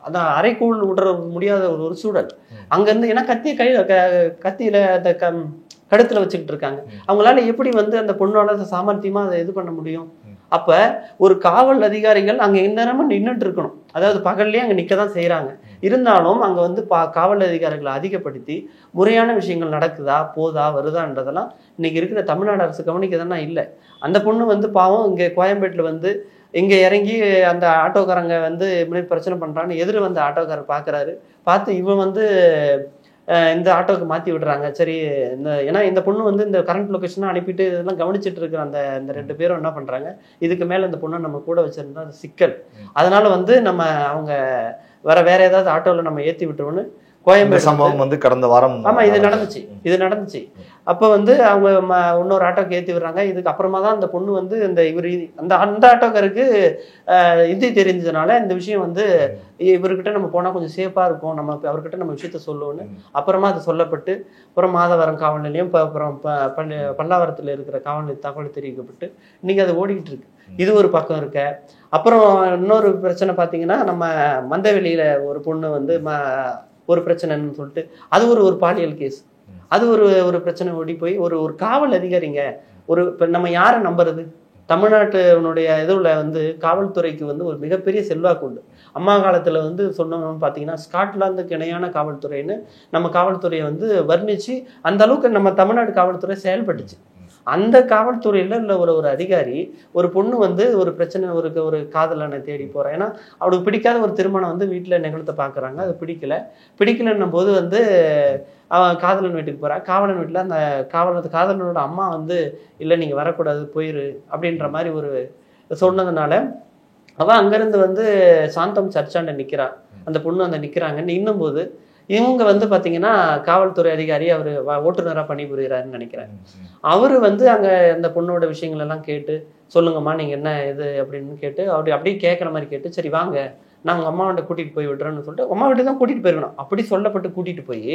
அதான் அரைக்கூழ் விடுற முடியாத ஒரு சூழல் அங்க இருந்து. ஏன்னா கத்தியில அந்த கழுத்துல வச்சுக்கிட்டு இருக்காங்க. அவங்களால எப்படி வந்து அந்த பொண்ணோட சாமர்த்தியமா அதை இது பண்ண முடியும்? அப்ப ஒரு காவல் அதிகாரிகள் அங்க இந்நேரமும் நின்றுட்டு இருக்கணும். அதாவது பகல்லையே அங்க நிக்கதான் செய்யறாங்க. இருந்தாலும் அங்க வந்து காவல் அதிகாரிகளை அதிகப்படுத்தி முறையான விஷயங்கள் நடக்குதா போதா வருதான்றதெல்லாம் இன்னைக்கு இருக்கிற தமிழ்நாடு அரசு கவனிக்கதானா இல்லை. அந்த பொண்ணு வந்து பாவம் இங்க கோயம்பேட்டுல வந்து இங்க இறங்கி அந்த ஆட்டோக்காரங்க வந்து பிரச்சனை பண்றான்னு எதிர வந்து ஆட்டோக்காரர் பாக்குறாரு. பார்த்து இவன் வந்து இந்த ஆட்டோக்கு மாற்றி விடுறாங்க. சரி, ஏன்னா இந்த பொண்ணு வந்து இந்த கரண்ட் லொக்கேஷனாக அனுப்பிட்டு இதெல்லாம் கவனிச்சுட்டு இருக்கிற அந்த 2 பேரும் என்ன பண்ணுறாங்க, இதுக்கு மேலே இந்த பொண்ணை நம்ம கூட வச்சிருந்தா அது சிக்கல், அதனால வந்து நம்ம அவங்க வேற ஏதாவது ஆட்டோவில் நம்ம ஏற்றி விட்டுருவோன்னு கோயம்பேடு சம்பவம் வந்து கடந்த வாரம். ஆமா, இது நடந்துச்சு. அப்ப வந்து அவங்க இன்னொரு ஆட்டோக்கு ஏற்றி விடுறாங்க. இதுக்கு அப்புறமா தான் அந்த பொண்ணு வந்து அந்த ஆட்டோக்காருக்கு ஹிந்தி தெரிஞ்சதுனால இந்த விஷயம் வந்து இவர்கிட்ட நம்ம போனா கொஞ்சம் சேஃபா இருக்கும், நம்ம அவர்கிட்ட நம்ம விஷயத்த சொல்லுவோன்னு அப்புறமா அது சொல்லப்பட்டு அப்புறம் மாதவரம் காவல் நிலையம், அப்புறம் பல்லாவரத்துல இருக்கிற காவல் நிலைய தகவல் தெரிவிக்கப்பட்டு இன்னைக்கு அது ஓடிக்கிட்டு இருக்கு. இது ஒரு பக்கம் இருக்க. அப்புறம் இன்னொரு பிரச்சனை பார்த்தீங்கன்னா, நம்ம மந்தவெளியில ஒரு பொண்ணு வந்து ஒரு பிரச்சனைன்னு சொல்லிட்டு அது ஒரு பாலியல் கேஸ். அது ஒரு பிரச்சனை ஓடி போய் ஒரு காவல் அதிகாரிங்க இப்ப நம்ம யாரை நம்புறது? தமிழ்நாட்டினுடைய இதுல வந்து காவல்துறைக்கு வந்து ஒரு மிகப்பெரிய செல்வாக்கு உண்டு. அம்மா காலத்துல வந்து சொன்னோம்னு பார்த்தீங்கன்னா, ஸ்காட்லாந்துக்கு இணையான காவல்துறைன்னு நம்ம காவல்துறையை வந்து வர்ணிச்சு அந்த அளவுக்கு நம்ம தமிழ்நாடு காவல்துறை செயல்பட்டுச்சு. அந்த காவல்துறையில உள்ள ஒரு அதிகாரி ஒரு பொண்ணு வந்து ஒரு பிரச்சனை ஒரு காதலனை தேடி போறேன், ஏன்னா அவளுக்கு பிடிக்காத ஒரு திருமணம் வந்து வீட்டுல நிகழ்த்த பாக்குறாங்க, அது பிடிக்கலன்னும் போது வந்து அவன் காதலன் வீட்டுக்கு போறான். காவலன் வீட்டுல அந்த காதலனோட அம்மா வந்து இல்லை நீங்க வரக்கூடாது போயிரு அப்படின்ற மாதிரி சொன்னதுனால அவன் அங்கிருந்து வந்து சாந்தம் சர்ச்சாண்ட நிக்கிறான். அந்த பொண்ணு அந்த நிக்கிறாங்கன்னு இன்னும் போது இவங்க வந்து பாத்தீங்கன்னா காவல்துறை அதிகாரி அவரு ஓட்டுநரா பணிபுரிகிறாருன்னு நினைக்கிறேன். அவரு வந்து அங்க அந்த பொண்ணோட விஷயங்கள் எல்லாம் கேட்டு, சொல்லுங்கம்மா நீங்க என்ன இது அப்படின்னு கேட்டு அப்படியே கேட்குற மாதிரி கேட்டு, சரி வாங்க நாங்கள் அம்மாவண்ட கூட்டிகிட்டு போய் விடுறோன்னு சொல்லிட்டு அம்மா வீட்டு தான் கூட்டிகிட்டு போயிருக்கணும். அப்படி சொல்லப்பட்டு கூட்டிகிட்டு போய்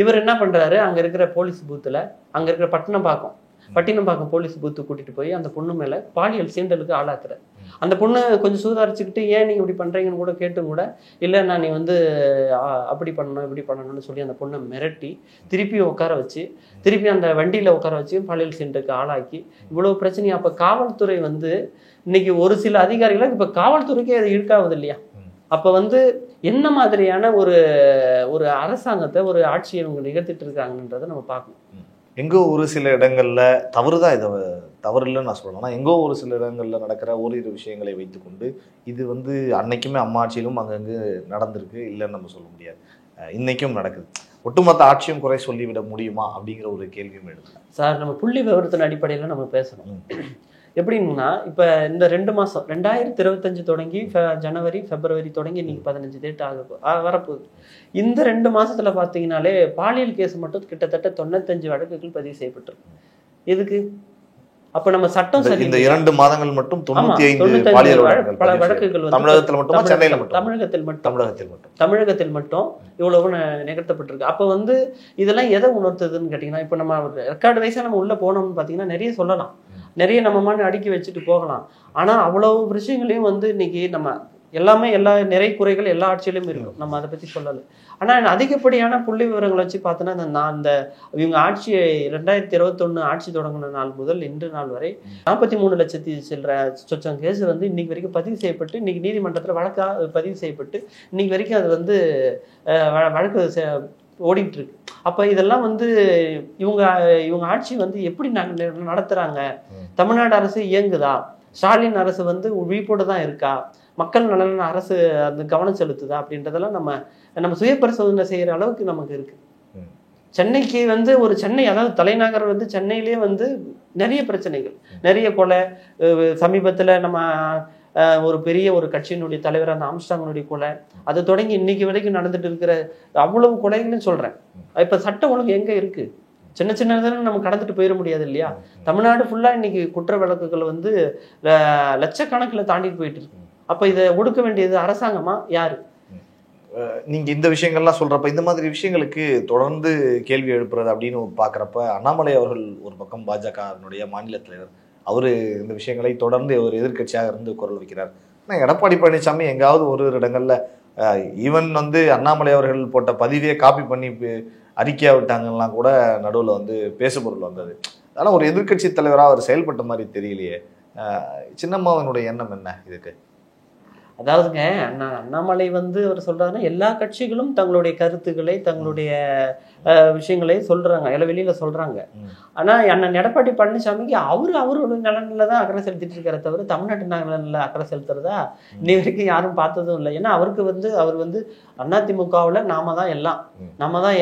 இவர் என்ன பண்ணுறாரு, அங்கே இருக்கிற போலீஸ் பூத்தில், அங்கே இருக்கிற பட்டினம்பாக்கம் போலீஸ் பூத்து கூட்டிகிட்டு போய் அந்த பொண்ணு மேலே பாலியல் சீண்டலுக்கு ஆளாக்குற. அந்த பொண்ணு கொஞ்சம் சூதாரிச்சுக்கிட்டு ஏன் நீங்கள் இப்படி பண்ணுறீங்கன்னு கூட கேட்டும் கூட இல்லை நான் நீ வந்து அப்படி பண்ணணும் இப்படி பண்ணணும்னு சொல்லி அந்த பொண்ணை மிரட்டி திருப்பி உட்கார வச்சு திருப்பி அந்த வண்டியில் உட்கார வச்சு பாலியல் சீண்டலுக்கு ஆளாக்கி இவ்வளோ பிரச்சனையா. அப்போ காவல்துறை வந்து இன்னைக்கு ஒரு சில அதிகாரிகளும் இப்போ காவல்துறைக்கே அது இழுக்காவது இல்லையா? அப்போ வந்து என்ன மாதிரியான ஒரு அரசாங்கத்தை ஒரு ஆட்சியை இவங்க நிகழ்த்திட்டு இருக்காங்கன்றதை நம்ம பார்க்கணும். எங்கோ ஒரு சில இடங்கள்ல தவறுதான், இதை தவறு இல்லைன்னு நான் சொல்லணும். ஆனால் எங்கோ ஒரு சில இடங்களில் நடக்கிற ஓரிரு விஷயங்களை வைத்துக்கொண்டு இது வந்து அன்னைக்குமே அம்மா ஆட்சியிலும் அங்கங்கே நடந்திருக்கு இல்லைன்னு நம்ம சொல்ல முடியாது. இன்னைக்கும் நடக்குது. ஒட்டுமொத்த ஆட்சியும் குறை சொல்லிவிட முடியுமா அப்படிங்கிற ஒரு கேள்வியும் எடுக்கலாம் சார். நம்ம புள்ளி விவரத்தின் அடிப்படையில் நம்ம பேசணும். எப்படின்னா இப்போ இந்த 2 மாதம் 2025 தொடங்கி ஜனவரி பிப்ரவரி தொடங்கி இன்னைக்கு 15 டேட் வரப்போகுது. இந்த 2 மாசத்துல பார்த்தீங்கன்னாலே பாலியல் கேஸ் மட்டும் கிட்டத்தட்ட 95 வழக்குகள் பதிவு செய்யப்பட்டிருக்கு. எதுக்கு? அப்ப நம்ம சட்டம் சரி, இந்த 2 மாதங்கள் மட்டும் 95 பாலியல் வழக்குகள் தமிழகத்தில் மட்டும் சென்னையில் மட்டும் தமிழகத்தில் மட்டும் இவ்வளவு நிகழ்த்தப்பட்டிருக்கு. அப்ப வந்து இதெல்லாம் எதை உணர்த்துதுன்னு கேட்டீங்கன்னா, இப்ப நம்ம ரெக்கார்டு வைஸா நம்ம உள்ள போனோம்னு பாத்தீங்கன்னா நிறைய சொல்லலாம், நிறைய நம்ம மாதிரி அடுக்கி வச்சுட்டு போகலாம். ஆனா அவ்வளவு விஷயங்களையும் வந்து இன்னைக்கு நம்ம எல்லாமே எல்லா நிறை குறைகள் எல்லா ஆட்சியிலும் இருக்கும், நம்ம அதை பத்தி சொல்லலை. ஆனா அதிகப்படியான புள்ளி விவரங்களை வச்சு பார்த்தோன்னா இந்த இவங்க ஆட்சி 2021 ஆட்சி தொடங்கின நாள் முதல் இன்று நாள் வரை 43 லட்சத்தி சொச்சம் கேஸ் வந்து இன்னைக்கு வரைக்கும் பதிவு செய்யப்பட்டு இன்னைக்கு நீதிமன்றத்தில் வழக்கா பதிவு செய்யப்பட்டு இன்னைக்கு வரைக்கும் அது வந்து வழக்கு ஓடிட்டு இருக்கு. அப்ப இதெல்லாம் வந்து இவங்க ஆட்சி வந்து எப்படி நடத்துறாங்க? தமிழ்நாடு அரசு இயங்குதா? ஸ்டாலின் அரசு வந்து விழிப்போடு தான் இருக்கா? மக்கள் நலன் அரசு அந்த கவனம் செலுத்துதா? அப்படின்றதெல்லாம் நம்ம சுய பரிசோதனை செய்யற அளவுக்கு நமக்கு இருக்கு. சென்னைக்கு வந்து சென்னை, அதாவது தலைநகர் வந்து சென்னையிலேயே வந்து நிறைய பிரச்சனைகள், நிறைய கொலை. சமீபத்துல நம்ம ஒரு பெரிய ஒரு கட்சியினுடைய தலைவர் அந்த ஆம்ஸ்டாங்கினுடைய கொலை, அது தொடங்கி இன்னைக்கு வரைக்கும் நடந்துட்டு இருக்கிற அவ்வளவு கொலைகள்னு சொல்றேன். இப்ப சட்ட ஒழுங்கு எங்க இருக்கு? சின்ன சின்னதான நம்ம கடந்துட்டு போயிட முடியாது இல்லையா? தமிழ்நாடு ஃபுல்லா இன்னைக்கு குற்ற வழக்குகள் வந்து லட்சக்கணக்கில் தாண்டிட்டு போயிட்டு இருக்கு. அப்ப இதை ஒடுக்க வேண்டியது அரசாங்கமா யாரு? நீங்க இந்த விஷயங்கள்லாம் சொல்றப்ப இந்த மாதிரி விஷயங்களுக்கு தொடர்ந்து கேள்வி எழுப்புறது அப்படின்னு பாக்குறப்ப அண்ணாமலை அவர்கள் ஒரு பக்கம் பாஜகவினுடைய மாநில தலைவர், அவரு இந்த விஷயங்களை தொடர்ந்து ஒரு எதிர்கட்சியாக இருந்து குரல் வைக்கிறார். ஆனால் எடப்பாடி பழனிசாமி எங்காவது ஒரு இடங்கள்ல ஈவன் வந்து அண்ணாமலை அவர்கள் போட்ட பதிவே காப்பி பண்ணி அறிக்கையா விட்டாங்கலாம் கூட நடுவில் வந்து பேசுபொருள் வந்தது. அதனால ஒரு எதிர்கட்சி தலைவராக அவர் செயல்பட்ட மாதிரி தெரியலையே. சின்னம்மாவனுடைய எண்ணம் என்ன இதுக்கு? அதாவதுங்க, அண்ணாமலை வந்து அவர் சொல்றாருன்னா எல்லா கட்சிகளும் தங்களுடைய கருத்துக்களை தங்களுடைய விஷயங்களை சொல்றாங்க, எல்லாம் வெளியில சொல்றாங்க. ஆனா அண்ணன் எடப்பாடி பழனிசாமிக்கு அவரோட நலன்ல தான் அக்கறை செலுத்திட்டு இருக்காரு தவிர தமிழ்நாட்டு நலன்ல அக்கறை செலுத்துறதா இன்னி வரைக்கும் யாரும் பார்த்ததும் இல்லை. ஏன்னா அவருக்கு வந்து அவர் வந்து அதிமுகவுல நாம தான் எல்லாம், நம்ம தான்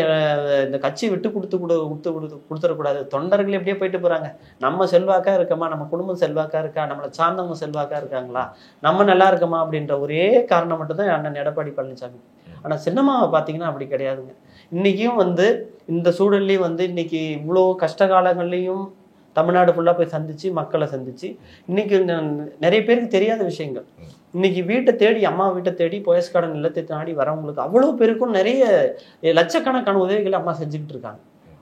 இந்த கட்சி விட்டு கொடுத்துடக்கூடாது, தொண்டர்கள் எப்படியே போயிட்டு போறாங்க, நம்ம செல்வாக்கா இருக்கமா, நம்ம குடும்பம் செல்வாக்கா இருக்கா, நம்மளை சார்ந்தவங்க செல்வாக்கா இருக்காங்களா, நம்ம நல்லா இருக்கமா அப்படின்ற ஒரே காரணம் மட்டும்தான் அண்ணன் எடப்பாடி பழனிசாமி. ஆனா சின்னம்மாவை பாத்தீங்கன்னா அப்படி கிடையாதுங்க. இன்னைக்கும் வந்து இந்த சூழல்லையும் வந்து இன்னைக்கு இவ்வளோ கஷ்ட காலங்கள்லையும் தமிழ்நாடு ஃபுல்லாக போய் சந்திச்சு மக்களை சந்திச்சு இன்னைக்கு நிறைய பேருக்கு தெரியாத விஷயங்கள், இன்னைக்கு வீட்டை தேடி அம்மா வீட்டை தேடி போயஸ்கார்டன் நிலத்தை தாண்டி வரவங்களுக்கு அவ்வளோ பேருக்கும் நிறைய லட்சக்கணக்கான உதவிகளை அம்மா செஞ்சுக்கிட்டு இருக்காங்க.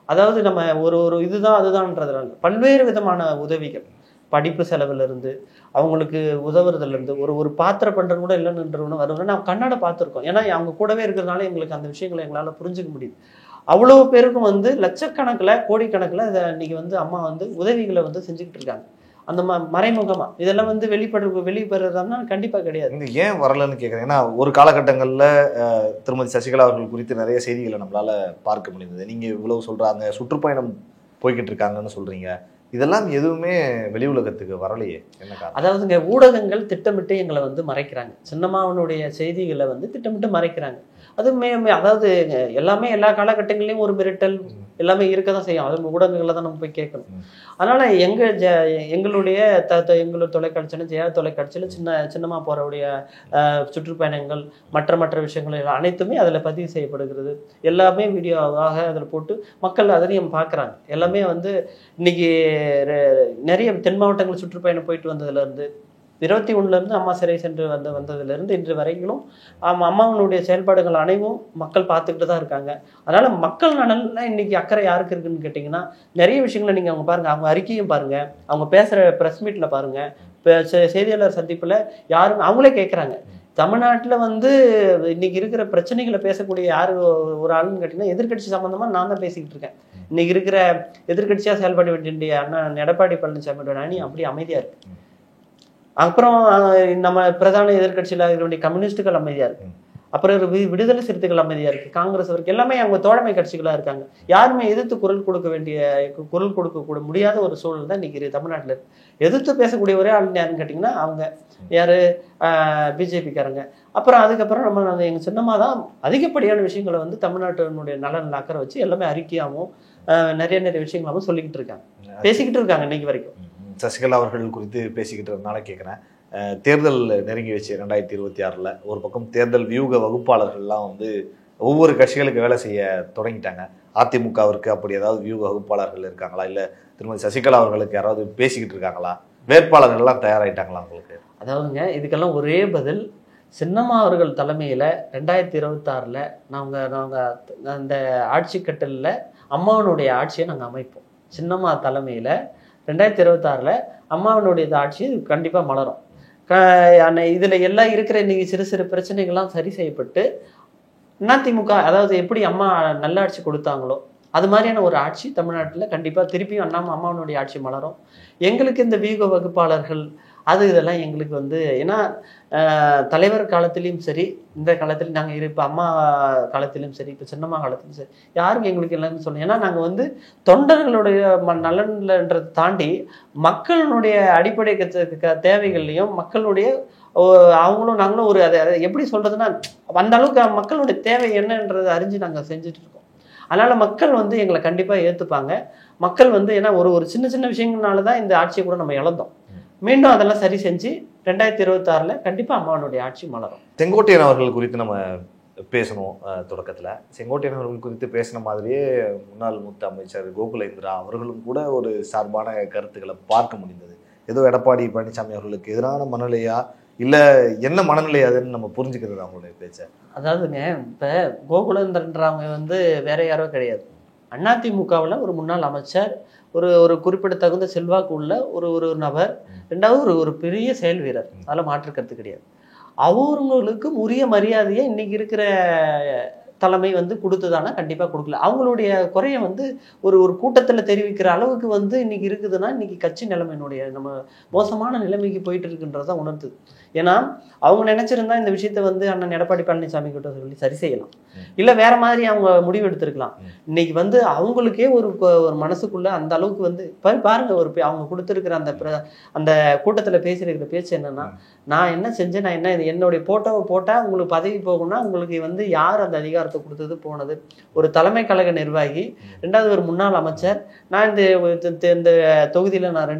அதாவது நம்ம ஒரு இதுதான் அதுதான்றதுனால பல்வேறு விதமான உதவிகள், படிப்பு செலவுல இருந்து அவங்களுக்கு உதவுறதுல இருந்து ஒரு பாத்திரம் பண்றது கூட இல்லைன்னு வருவாங்க. நான் கண்ணாட பார்த்துருக்கோம், ஏன்னா அவங்க கூடவே இருக்கிறதுனால எங்களுக்கு அந்த விஷயங்களை எங்களால் புரிஞ்சுக்க முடியுது. அவ்வளோ பேருக்கும் வந்து லட்சக்கணக்கில் கோடிக்கணக்கில் இன்னைக்கு வந்து அம்மா வந்து உதவிகளை வந்து செஞ்சுக்கிட்டு இருக்காங்க. அந்த மறைமுகமா இதெல்லாம் வந்து வெளிப்படுறதுனா கண்டிப்பா கிடையாது. இது ஏன் வரலன்னு கேட்குறேன். ஏன்னா ஒரு காலகட்டங்களில் திருமதி சசிகலா அவர்கள் குறித்து நிறைய செய்திகளை நம்மளால பார்க்க முடிந்தது. நீங்க இவ்வளவு சொல்றாங்க, சுற்றுப்பயணம் போய்கிட்டு இருக்காங்கன்னு சொல்றீங்க, இதெல்லாம் எதுவுமே வெளி உலகத்துக்கு வரலையே, என்ன காரணம்? அதாவதுங்க, ஊடகங்கள் திட்டமிட்டு எங்களை வந்து மறைக்கிறாங்க. சின்னம்மாவனுடைய செய்திகளை வந்து திட்டமிட்டு மறைக்கிறாங்க. அது அதாவது எல்லாமே எல்லா காலகட்டங்களையும் ஒரு மிரட்டல் எல்லாமே இருக்க தான் செய்யும். அது ஊடகங்களை தான் நம்ம போய் கேட்கணும். அதனால எங்களுடைய தொலைக்காட்சியில ஜெயா தொலைக்காட்சியில சின்னம்மா போறவுடைய சுற்றுப்பயணங்கள் மற்ற விஷயங்கள் அனைத்துமே அதில் பதிவு செய்யப்படுகிறது. எல்லாமே வீடியோவாக அதில் போட்டு மக்கள் அதையும் பார்க்குறாங்க. எல்லாமே வந்து இன்னைக்கு நிறைய தென் மாவட்டங்கள் சுற்றுப்பயணம் போயிட்டு வந்ததுலேருந்து 21 அம்மா சிறை சென்று வந்ததுலேருந்து இன்று வரைக்கும் அம்மாவனுடைய செயல்பாடுகள் அனைவும் மக்கள் பார்த்துக்கிட்டு தான் இருக்காங்க. அதனால மக்கள் நலன்ல இன்னைக்கு அக்கறை யாருக்கு இருக்குன்னு கேட்டிங்கன்னா, நிறைய விஷயங்களை நீங்கள் அவங்க பாருங்கள், அவங்க அறிக்கையும் பாருங்கள், அவங்க பேசுகிற ப்ரெஸ் மீட்டில் பாருங்கள், இப்போ செய்தியாளர் சந்திப்பில் யாரும் அவங்களே கேட்குறாங்க. தமிழ்நாட்டில் வந்து இன்னைக்கு இருக்கிற பிரச்சனைகளை பேசக்கூடிய யார் ஒரு ஆளுன்னு கேட்டிங்கன்னா, எதிர்கட்சி சம்மந்தமாக நான் தான் பேசிக்கிட்டு இருக்கேன். இன்னைக்கு இருக்கிற எதிர்கட்சியாக செயல்பட வேண்டிய அண்ணா எடப்பாடி பழனிசாமியோட அணி அப்படி அமைதியாக இருக்கு. அப்புறம் நம்ம பிரதான எதிர்கட்சியில் இருக்க வேண்டிய கம்யூனிஸ்டுகள் அமைதியாக இருக்கு. அப்புறம் விடுதலை சிறுத்தைகள் அமைதியாக இருக்குது. காங்கிரஸ் வரைக்கும் எல்லாமே அவங்க தோழமை கட்சிகளாக இருக்காங்க. யாருமே எதிர்த்து குரல் கொடுக்க முடியாத ஒரு சூழல் தான் இன்னைக்கு தமிழ்நாட்டில் இருக்கு. எதிர்த்து பேசக்கூடிய ஒரே ஆள் யாருன்னு கேட்டிங்கன்னா அவங்க யார், பிஜேபிக்காரங்க. அப்புறம் அதுக்கப்புறம் நம்ம எங்கள் சின்னமாக தான் அதிகப்படியான விஷயங்களை வந்து தமிழ்நாட்டினுடைய நலனில் அக்கறை வச்சு எல்லாமே அறிக்கையாகவும் நிறைய விஷயங்களாகவும் சொல்லிக்கிட்டு இருக்காங்க, பேசிக்கிட்டு இருக்காங்க இன்னைக்கு வரைக்கும். சசிகலா அவர்கள் குறித்து பேசிக்கிட்டு இருந்தனால கேட்குறேன். தேர்தல் நெருங்கி வச்சு 2026 ஒரு பக்கம் தேர்தல் வியூக வகுப்பாளர்கள்லாம் வந்து ஒவ்வொரு கட்சிகளுக்கு வேலை செய்ய தொடங்கிட்டாங்க. அதிமுகவிற்கு அப்படி ஏதாவது வியூக வகுப்பாளர்கள் இருக்காங்களா, இல்லை திருமதி சசிகலா அவர்களுக்கு யாராவது பேசிக்கிட்டு இருக்காங்களா, வேட்பாளர்கள்லாம் தயாராகிட்டாங்களா உங்களுக்கு? அதாவதுங்க இதுக்கெல்லாம் ஒரே பதில், சின்னம்மா அவர்கள் தலைமையில் 2026 நாங்கள் அந்த ஆட்சி கட்டலில் அம்மாவனுடைய ஆட்சியை நாங்கள் அமைப்போம். சின்னம்மா தலைமையில் 2026 அம்மாவனுடைய ஆட்சி கண்டிப்பாக மலரும். இதில் எல்லாம் இருக்கிற இன்னைக்கு சிறு சிறு பிரச்சனைகள்லாம் சரி செய்யப்பட்டு அதிமுக அதாவது எப்படி அம்மா நல்லாட்சி கொடுத்தாங்களோ அது மாதிரியான ஒரு ஆட்சி தமிழ்நாட்டில் கண்டிப்பாக திருப்பியும் அம்மாவனுடைய ஆட்சி மலரும். எங்களுக்கு இந்த வியூக வகுப்பாளர்கள் இதெல்லாம் எங்களுக்கு வந்து ஏன்னா தலைவர் காலத்திலையும் சரி, இந்த காலத்தில் நாங்கள் இப்போ அம்மா காலத்திலும் சரி, இப்போ சின்னம்மா காலத்திலும் சரி, யாரும் எங்களுக்கு இல்லைன்னு சொல்லணும். ஏன்னா நாங்கள் வந்து தொண்டர்களுடைய நலன்ன்றதை தாண்டி மக்களுடைய அடிப்படை தேவைகள்லையும் மக்களுடைய அவங்களும் நாங்களும் ஒரு அதை எப்படி சொல்றதுன்னா அந்த அளவுக்கு மக்களுடைய தேவை என்னன்றதை அறிஞ்சு நாங்கள் செஞ்சுட்டு இருக்கோம். அதனால மக்கள் வந்து எங்களை கண்டிப்பாக ஏற்றுப்பாங்க. மக்கள் வந்து ஏன்னா ஒரு சின்ன சின்ன விஷயங்கள்னால தான் இந்த ஆட்சியை கூட நம்ம இழந்தோம். மீண்டும் அதெல்லாம் சரி செஞ்சு 2026 கண்டிப்பாக அம்மாவனுடைய ஆட்சி மலரும். செங்கோட்டையன் அவர்கள் குறித்து நம்ம பேசணும். தொடக்கத்தில் செங்கோட்டையன் அவர்கள் குறித்து பேசின மாதிரியே முன்னாள் மூத்த அமைச்சர் கோகுலேந்திரா அவர்களும் கூட ஒரு சார்பான கருத்துக்களை பார்க்க முடிந்தது. ஏதோ எடப்பாடி பழனிசாமி அவர்களுக்கு எதிரான மனநிலையா இல்லை என்ன மனநிலை அதுன்னு நம்ம புரிஞ்சுக்கிறது அவங்களுடைய பேச்சை. அதாவதுங்க இப்போ கோகுலேந்திரன்றவங்க வந்து வேற யாரோ கிடையாது. அதிமுகவில் ஒரு முன்னாள் அமைச்சர், ஒரு குறிப்பிடத்தகுந்த செல்வாக்கு உள்ள ஒரு நபர், ரெண்டாவது ஒரு பெரிய செயல் வீரர், அதில் மாற்று கருத்து கிடையாது. அவங்களுக்கு உரிய மரியாதையை இன்னைக்கு இருக்கிற தலைமை வந்து கொடுத்ததானா கண்டிப்பாக கொடுக்கல. அவங்களுடைய குறைய வந்து ஒரு கூட்டத்தில் தெரிவிக்கிற அளவுக்கு வந்து இன்னைக்கு இருக்குதுன்னா இன்னைக்கு கட்சி நிலைமையினுடைய நம்ம மோசமான நிலைமைக்கு போயிட்டு இருக்குன்றத உணர்த்துது. ஏன்னா அவங்க நினைச்சிருந்தா இந்த விஷயத்த வந்து அண்ணன் எடப்பாடி பழனிசாமி கிட்ட சொல்லி சரி செய்யலாம், இல்லை வேற மாதிரி அவங்க முடிவு எடுத்திருக்கலாம். இன்னைக்கு வந்து அவங்களுக்கே ஒரு மனசுக்குள்ள அந்த அளவுக்கு வந்து பாருங்க அவங்க கொடுத்துருக்கிற அந்த கூட்டத்தில் பேசியிருக்கிற பேச்சு என்னன்னா, நான் என்ன செஞ்சேன், நான் என்ன என்னுடைய போட்டோவை போட்டால் உங்களுக்கு பதவி போகணும்னா உங்களுக்கு வந்து யார் அந்த அதிகாரத்தை கொடுத்தது போனது, ஒரு தலைமை கழக நிர்வாகி, ரெண்டாவது ஒரு முன்னாள் அமைச்சர். நான் இந்த தொகுதியில் நான்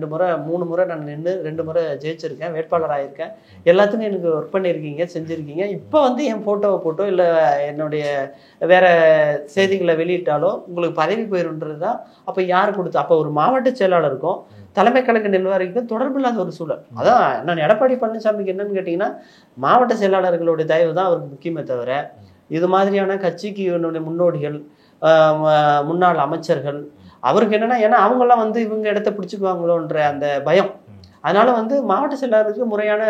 3 முறை நான் நின்று 2 முறை ஜெயிச்சிருக்கேன், வேட்பாளர் ஆகியிருக்கேன், எல்லாத்துக்கும் எனக்கு ஒர்க் பண்ணியிருக்கீங்க, செஞ்சுருக்கீங்க. இப்போ வந்து என் ஃபோட்டோவை போட்டோ இல்லை என்னுடைய வேற செய்திகளை வெளியிட்டாலோ உங்களுக்கு பதவி போயிருன்றது தான். அப்போ யார் கொடுத்து? அப்போ ஒரு மாவட்ட செயலாளருக்கும் தலைமை கழக நிர்வாகிக்கும் தொடர்பு இல்லாத ஒரு சூழல். அதான் நான் எடப்பாடி பழனிசாமிக்கு என்னன்னு கேட்டிங்கன்னா, மாவட்ட செயலாளர்களுடைய தயவு தான் அவருக்கு முக்கியமே தவிர இது மாதிரியான கட்சிக்கு முன்னோடிகள், முன்னாள் அமைச்சர்கள் அவருக்கு என்னன்னா, ஏன்னா அவங்கெல்லாம் வந்து இவங்க இடத்த பிடிச்சிக்குவாங்களோன்ற அந்த பயம். அதனால வந்து மாவட்ட செயலாளருக்கு முறையான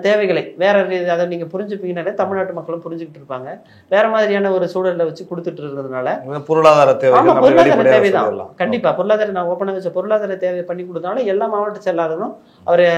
தேவைகளை வேற அதை நீங்க புரிஞ்சுப்பீங்கன்னாலே தமிழ்நாட்டு மக்களும் புரிஞ்சுக்கிட்டு இருப்பாங்க. வேற மாதிரியான ஒரு சூழலை வச்சு கொடுத்துட்டு இருக்கிறதுனால பொருளாதார தேவைதான் கண்டிப்பா பொருளாதார நான் ஓப்பனாக வச்ச பொருளாதார தேவை பண்ணி கொடுத்தனால எல்லா மாவட்ட செயலாளரும் அவரை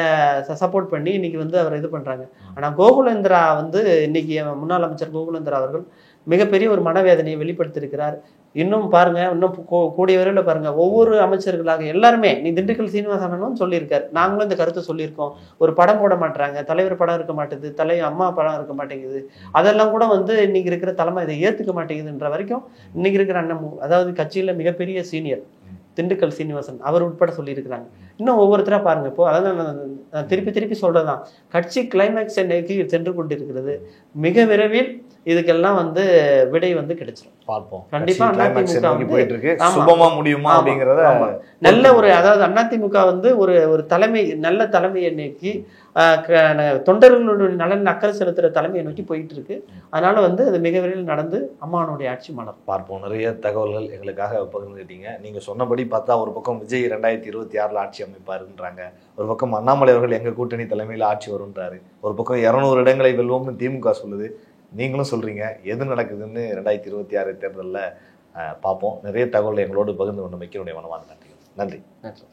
சப்போர்ட் பண்ணி இன்னைக்கு வந்து அவர் இது பண்றாங்க. ஆனா கோகுலேந்திரா வந்து இன்னைக்கு முன்னாள் அமைச்சர் கோகுலேந்திரா அவர்கள் மிகப்பெரிய ஒரு மனவேதனையை வெளிப்படுத்தியிருக்கிறார். இன்னும் பாருங்க, இன்னும் கூடிய வரையில் பாருங்க, ஒவ்வொரு அமைச்சர்களாக எல்லாருமே, நீ திண்டுக்கல் சீனிவாசனும் சொல்லியிருக்காரு, நாங்களும் இந்த கருத்தை சொல்லியிருக்கோம். ஒரு படம் போட மாட்டாங்க, தலைவர் படம் இருக்க மாட்டேங்குது, அம்மா படம் இருக்க மாட்டேங்குது, அதெல்லாம் கூட வந்து இன்னைக்கு இருக்கிற தலைமை இதை ஏற்றுக்க மாட்டேங்குதுன்ற வரைக்கும் இன்னைக்கு இருக்கிற அண்ணன், அதாவது கட்சியில் மிகப்பெரிய சீனியர் திண்டுக்கல் சீனிவாசன் அவர் உட்பட சொல்லியிருக்கிறாங்க. இன்னும் ஒவ்வொருத்தரா பாருங்க. இப்போ அதான் நான் திருப்பி திருப்பி சொல்றதுதான், கட்சி கிளைமேக்ஸை நோக்கி சென்று கொண்டிருக்கிறது. மிக விரைவில் இதுக்கெல்லாம் வந்து விடை வந்து கிடைச்சிடும். பார்ப்போம். கண்டிப்பா அதிமுக நோக்கி போயிட்டு இருக்கு. ஆமா. சுபமா முடியுமா ஆமா. அப்படிங்கறத ஆமா. நல்ல ஒரு, அதாவது அதிமுக வந்து ஒரு தலைமை, நல்ல தலைமையை நோக்கி தொண்டர்களுடைய நலன் அக்கறை செலுத்துற தலைமையை நோக்கி போயிட்டு இருக்கு. அதனால வந்து அது மிக விரைவில் நடந்து அம்மானுடைய ஆட்சி மலரும். பார்ப்போம். நிறைய தகவல்கள் எங்களுக்காக பகிர்ந்துட்டீங்க. நீங்க சொன்னபடி பார்த்தா ஒரு பக்கம் விஜய் 2026 ஆட்சி அமைப்பாருன்றாங்க, ஒரு பக்கம் அண்ணாமலை அவர்கள் எங்க கூட்டணி தலைமையில் ஆட்சி வரும்ன்றாரு, ஒரு பக்கம் 200 இடங்களை வெல்வோம்னு திமுக சொல்லுது, நீங்களும் சொல்றீங்க. எது நடக்குதுன்னு 2026 தேர்தலில் பார்ப்போம். நிறைய தகவல் எங்களோடு பகிர்ந்து கொண்டமைக்கு என்னுடைய மனமார்ந்த நன்றி. நன்றி.